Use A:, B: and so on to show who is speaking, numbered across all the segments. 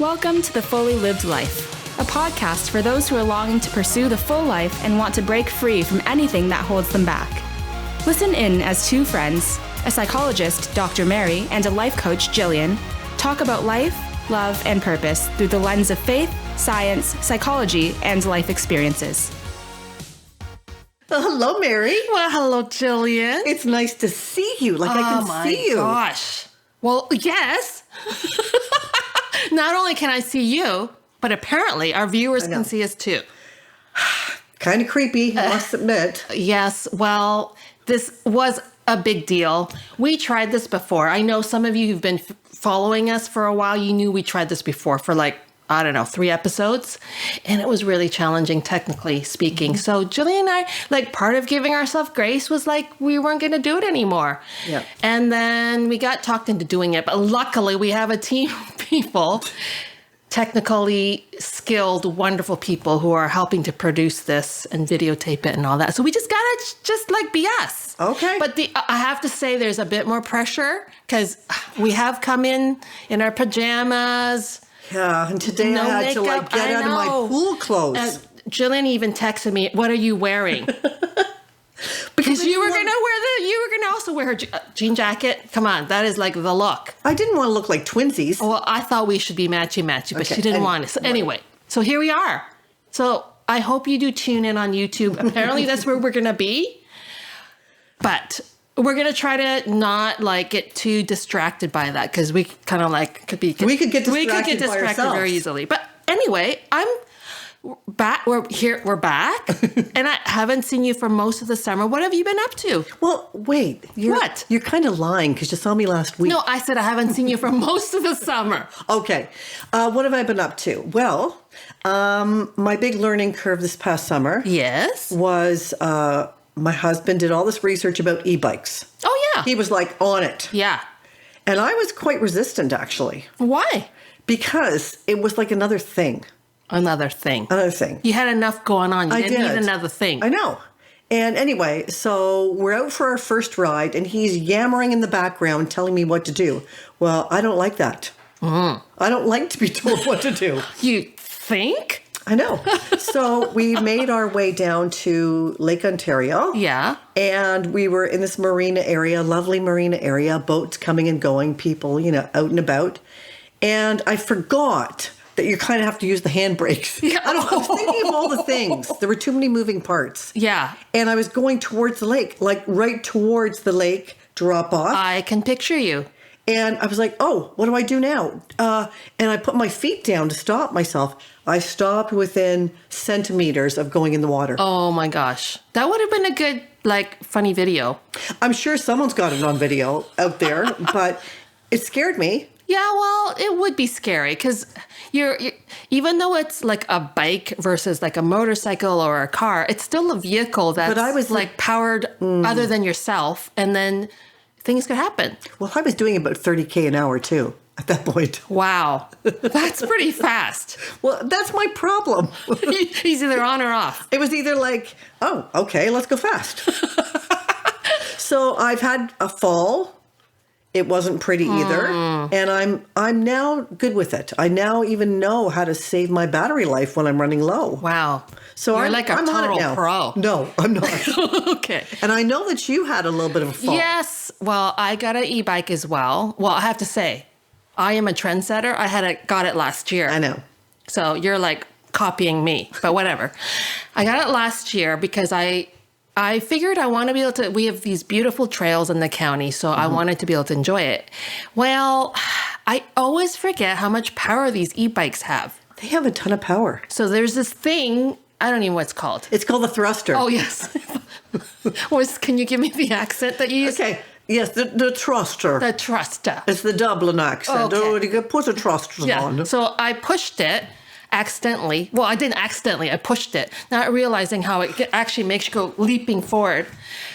A: Welcome to The Fully Lived Life, a podcast for those who are longing to pursue the full life and want to break free from anything that holds them back. Listen in as two friends, a psychologist, Dr. Mary, and a life coach, Gillian, talk about life, love, and purpose through the lens of faith, science, psychology, and life experiences.
B: Well, hello, Mary.
C: Well, hello, Gillian.
B: It's nice to see you. I can see you.
C: Oh, my gosh. Well, yes. Not only can I see you, but apparently our viewers can see us too.
B: Kind of creepy, I must admit.
C: Yes. Well, this was a big deal. We tried this before. I know some of you who've been following us for a while, you knew we tried this before for 3 episodes, and it was really challenging, technically speaking. So Gillian and I, part of giving ourselves grace was we weren't going to do it anymore.
B: Yeah.
C: And then we got talked into doing it, but luckily we have a team of people, technically skilled, wonderful people who are helping to produce this and videotape it and all that. So we just gotta be us.
B: Okay.
C: But I have to say there's a bit more pressure because we have come in our pajamas.
B: Yeah, and today I had to get out of my pool clothes.
C: Gillian even texted me, "What are you wearing?" Because you were gonna also wear her jean jacket. Come on, that is the look.
B: I didn't want to look like twinsies.
C: Well, I thought we should be matchy, but she didn't want it. So anyway, so here we are. So I hope you do tune in on YouTube. Apparently that's where we're gonna be. But we're going to try to not get too distracted by that because we kind of
B: we could get distracted
C: very easily. But anyway, I'm back. We're back. And I haven't seen you for most of the summer. What have you been up to?
B: Well, wait.
C: What?
B: You're kind of lying because you saw me last week.
C: No, I said I haven't seen you for most of the summer.
B: Okay. What have I been up to? Well, my big learning curve this past summer was my husband did all this research about e-bikes.
C: Oh, yeah.
B: He was on it.
C: Yeah.
B: And I was quite resistant, actually.
C: Why?
B: Because it was another thing.
C: Another thing.
B: You
C: had enough going on. You didn't need another thing.
B: I know. And anyway, so we're out for our first ride, and he's yammering in the background telling me what to do. Well, I don't like that. I don't like to be told what to do.
C: You think?
B: I know. So we made our way down to Lake Ontario.
C: Yeah.
B: And we were in this marina area, lovely marina area, boats coming and going, people, out and about. And I forgot that you kind of have to use the handbrakes.
C: Yeah.
B: I was thinking of all the things. There were too many moving parts.
C: Yeah.
B: And I was going towards the lake, right towards the lake, drop off.
C: I can picture you.
B: And I was like, oh, what do I do now? And I put my feet down to stop myself. I stopped within centimeters of going in the water.
C: Oh my gosh. That would have been a good, funny video.
B: I'm sure someone's got it on video out there, but it scared me.
C: Yeah, well, it would be scary because you're even though it's a bike versus a motorcycle or a car, it's still a vehicle that's
B: but I was
C: powered other than yourself, and then things could happen.
B: Well, I was doing about 30K an hour too at that point.
C: Wow. That's pretty fast.
B: Well, that's my problem.
C: He's either on or off.
B: It was either oh, okay, let's go fast. So I've had a fall. It wasn't pretty either. And I'm now good with it. I now even know how to save my battery life when I'm running low.
C: Wow.
B: So
C: You're
B: I'm
C: a
B: on it
C: total
B: now.
C: pro.
B: No, I'm not.
C: Okay.
B: And I know that you had a little bit of a fall.
C: Yes. Well, I got an e-bike as well. Well, I have to say, I am a trendsetter. I got it last year.
B: I know.
C: So you're copying me, but whatever. I got it last year because I figured I want to be able to, we have these beautiful trails in the county, so I wanted to be able to enjoy it. Well, I always forget how much power these e-bikes have.
B: They have a ton of power.
C: So there's this thing, I don't even know what it's called.
B: It's called the thruster.
C: Oh, yes. Can you give me the accent that you use?
B: Okay. Yes, the thruster.
C: The thruster.
B: It's the Dublin accent.
C: Okay.
B: Oh, you can put the thrusters on.
C: So I pushed it accidentally. Well, I didn't accidentally. I pushed it, not realizing how it actually makes you go leaping forward.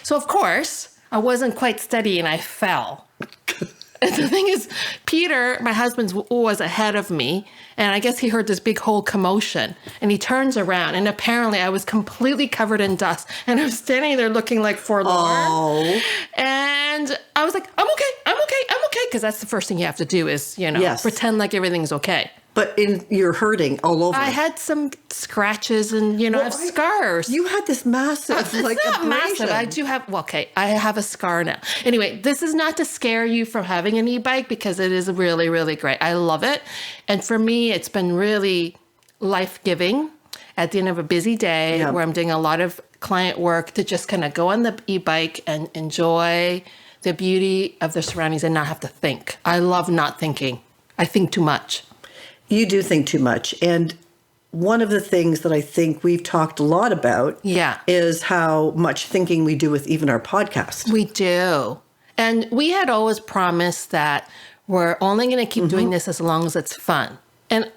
C: So, of course, I wasn't quite steady and I fell. And the thing is, Peter, my husband, was ahead of me. And I guess he heard this big whole commotion. And he turns around. And apparently I was completely covered in dust. And I was standing there looking forlorn.
B: Oh.
C: And I was like, I'm okay. Because that's the first thing you have to do is,
B: Yes.
C: pretend like everything's okay.
B: but you're hurting all over.
C: I had some scratches and, I have scars.
B: You had this massive,
C: It's not
B: abrasion.
C: massive. I do have, I have a scar now. Anyway, this is not to scare you from having an e-bike because it is really, really great. I love it. And for me, it's been really life-giving at the end of a busy day where I'm doing a lot of client work to just kind of go on the e-bike and enjoy the beauty of the surroundings and not have to think. I love not thinking. I think too much.
B: You do think too much. And one of the things that I think we've talked a lot about is how much thinking we do with even our podcast.
C: We do. And we had always promised that we're only going to keep doing this as long as it's fun. And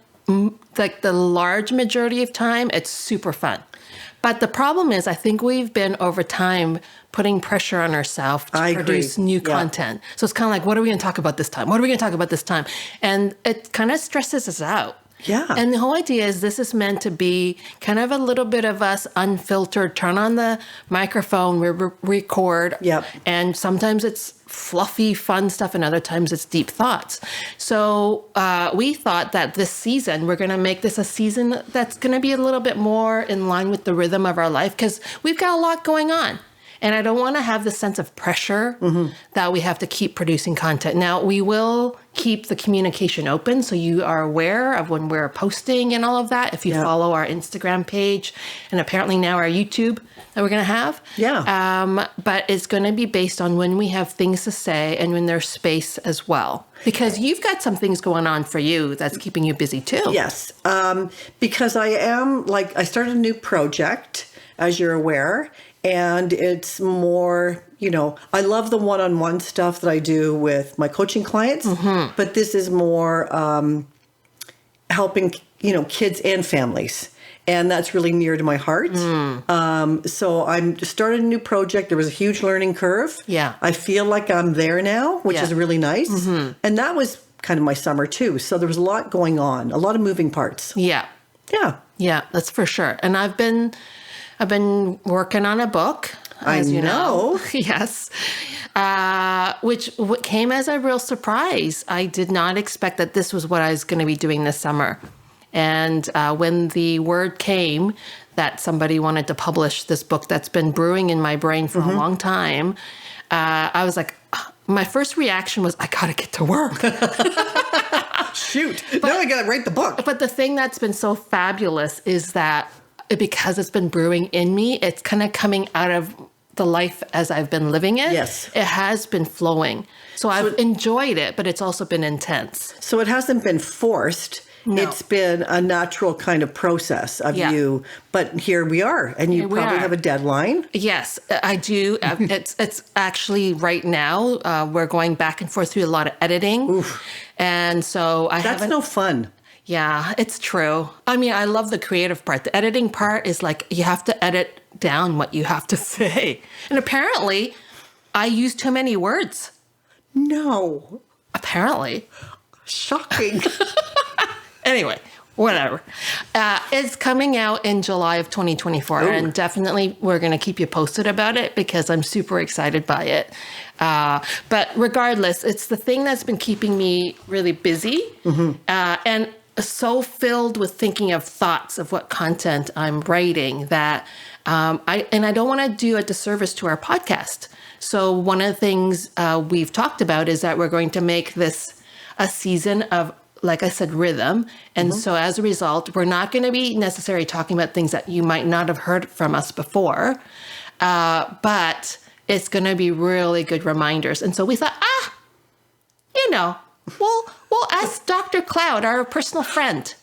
C: like the large majority of time, it's super fun. But the problem is, I think we've been over time putting pressure on ourselves to produce new content. So it's kind of like, what are we going to talk about this time? What are we going to talk about this time? And it kind of stresses us out.
B: Yeah.
C: And the whole idea is this is meant to be kind of a little bit of us unfiltered, turn on the microphone, we record.
B: Yep.
C: And sometimes it's fluffy, fun stuff, and other times it's deep thoughts. So we thought that this season, we're going to make this a season that's going to be a little bit more in line with the rhythm of our life because we've got a lot going on. And I don't want to have the sense of pressure that we have to keep producing content. Now, we will keep the communication open so you are aware of when we're posting and all of that. If you follow our Instagram page and apparently now our YouTube that we're going to have.
B: Yeah.
C: But it's going to be based on when we have things to say and when there's space as well. Because you've got some things going on for you that's keeping you busy too.
B: Yes. Because I started a new project, as you're aware. And it's more, I love the one-on-one stuff that I do with my coaching clients, but this is more helping, kids and families. And that's really near to my heart. So I'm started a new project. There was a huge learning curve.
C: Yeah.
B: I feel like I'm there now, which is really nice. And that was kind of my summer too. So there was a lot going on, a lot of moving parts.
C: Yeah.
B: Yeah.
C: Yeah, that's for sure. And I've been working on a book, as you know. Yes. Which came as a real surprise. I did not expect that this was what I was going to be doing this summer. And when the word came that somebody wanted to publish this book that's been brewing in my brain for a long time, I was like, my first reaction was, I got to get to work.
B: Shoot. Now I got to write the book.
C: But the thing that's been so fabulous is that because it's been brewing in me, it's kind of coming out of the life as I've been living it.
B: Yes.
C: It has been flowing. So I've enjoyed it, but it's also been intense.
B: So it hasn't been forced. No. It's been a natural kind of process of you. But here we are. And you probably have a deadline.
C: Yes, I do. It's actually right now, we're going back and forth through a lot of editing.
B: Oof.
C: And so
B: That's no fun.
C: Yeah, it's true. I mean, I love the creative part. The editing part is like you have to edit down what you have to say. And apparently, I use too many words.
B: No.
C: Apparently.
B: Shocking.
C: Anyway, whatever. It's coming out in July of 2024. Ooh. And definitely we're going to keep you posted about it because I'm super excited by it. But regardless, it's the thing that's been keeping me really busy. And so filled with thinking of thoughts of what content I'm writing that I don't want to do a disservice to our podcast. So one of the things we've talked about is that we're going to make this a season of, like I said, rhythm. And so as a result, we're not going to be necessarily talking about things that you might not have heard from us before, but it's going to be really good reminders. And so we thought, we'll ask Dr. Cloud, our personal friend.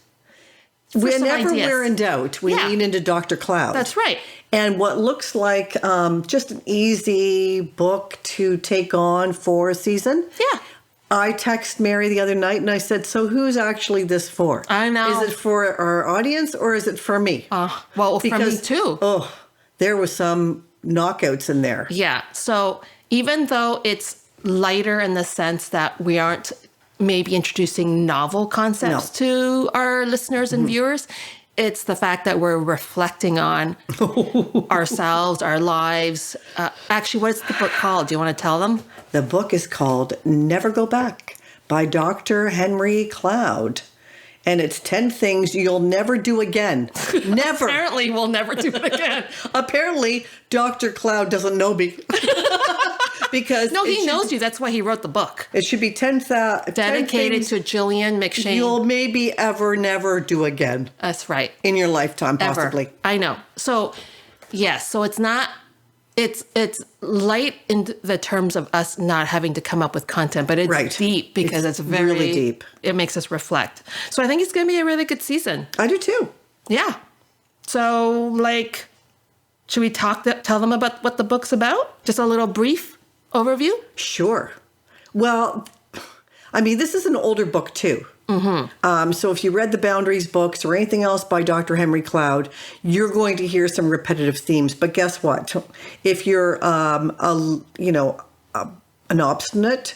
B: Whenever we're in doubt, we lean into Dr. Cloud.
C: That's right.
B: And what looks like just an easy book to take on for a season.
C: Yeah.
B: I texted Mary the other night and I said, so who's actually this for?
C: I know.
B: Is it for our audience or is it for me?
C: For me too.
B: Oh, there was some knockouts in there.
C: Yeah. So even though it's lighter in the sense that we aren't maybe introducing novel concepts to our listeners and viewers, it's the fact that we're reflecting on ourselves, our lives. Actually, what's the book called? Do you want to tell them?
B: The book is called Never Go Back by Dr. Henry Cloud. And it's 10 things you'll never do again. Never.
C: Apparently, we'll never do it again.
B: Apparently, Dr. Cloud doesn't know me. Because
C: No, he knows you. That's why he wrote the book.
B: It should be 10
C: Dedicated to Gillian McShane.
B: you'll maybe ever never do again
C: That's right.
B: in your lifetime,
C: Ever.
B: possibly.
C: I know. So, yes. So it's not. It's light in the terms of us not having to come up with content, but it's
B: Right.
C: deep because it's very
B: really deep.
C: It makes us reflect. So I think it's going to be a really good season.
B: I do too.
C: Yeah. So, like, should we tell them about what the book's about? Just a little brief overview?
B: Sure. Well, I mean, this is an older book too. So if you read the Boundaries books or anything else by Dr. Henry Cloud, you're going to hear some repetitive themes. But guess what? If you're, an obstinate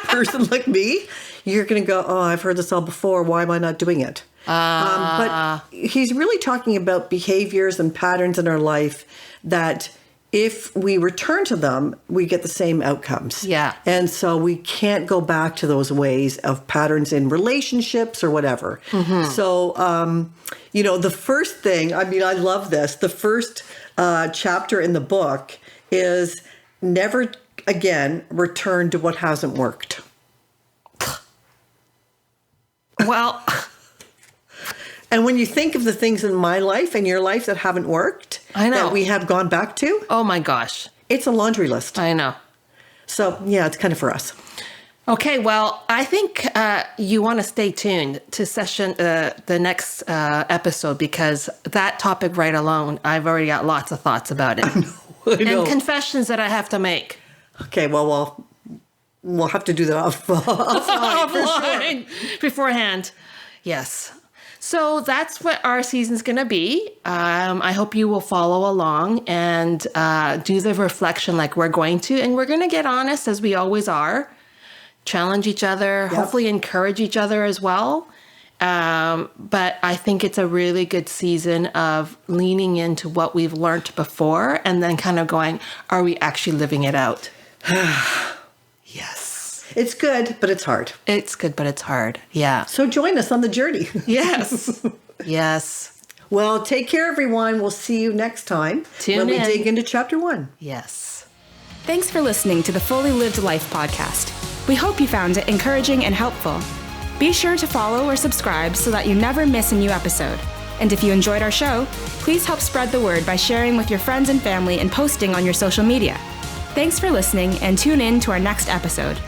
B: person like me, you're going to go, oh, I've heard this all before. Why am I not doing it? But he's really talking about behaviors and patterns in our life that if we return to them, we get the same outcomes.
C: Yeah.
B: And so we can't go back to those ways of patterns in relationships or whatever. So, the first thing, I mean, I love this. The first chapter in the book is never again return to what hasn't worked.
C: Well,
B: And when you think of the things in my life and your life that haven't worked,
C: I know.
B: that we have gone back to,
C: oh my gosh.
B: it's a laundry list.
C: I know.
B: So, yeah, it's kind of for us.
C: Okay, well, I think you want to stay tuned to the next episode because that topic right alone, I've already got lots of thoughts about it.
B: I know.
C: And confessions that I have to make.
B: Okay, well, we'll have to do that
C: Offline, beforehand. Yes. So that's what our season's going to be. I hope you will follow along and do the reflection like we're going to. And we're going to get honest as we always are. Challenge each other, hopefully encourage each other as well. But I think it's a really good season of leaning into what we've learned before and then kind of going, are we actually living it out? Yes.
B: It's good, but it's hard.
C: It's good, but it's hard. Yeah.
B: So join us on the journey.
C: Yes. Yes.
B: Well, take care, everyone. We'll see you next time
C: Tune
B: when we
C: in.
B: dig into chapter 1.
C: Yes.
A: Thanks for listening to the Fully Lived Life podcast. We hope you found it encouraging and helpful. Be sure to follow or subscribe so that you never miss a new episode. And if you enjoyed our show, please help spread the word by sharing with your friends and family and posting on your social media. Thanks for listening and tune in to our next episode.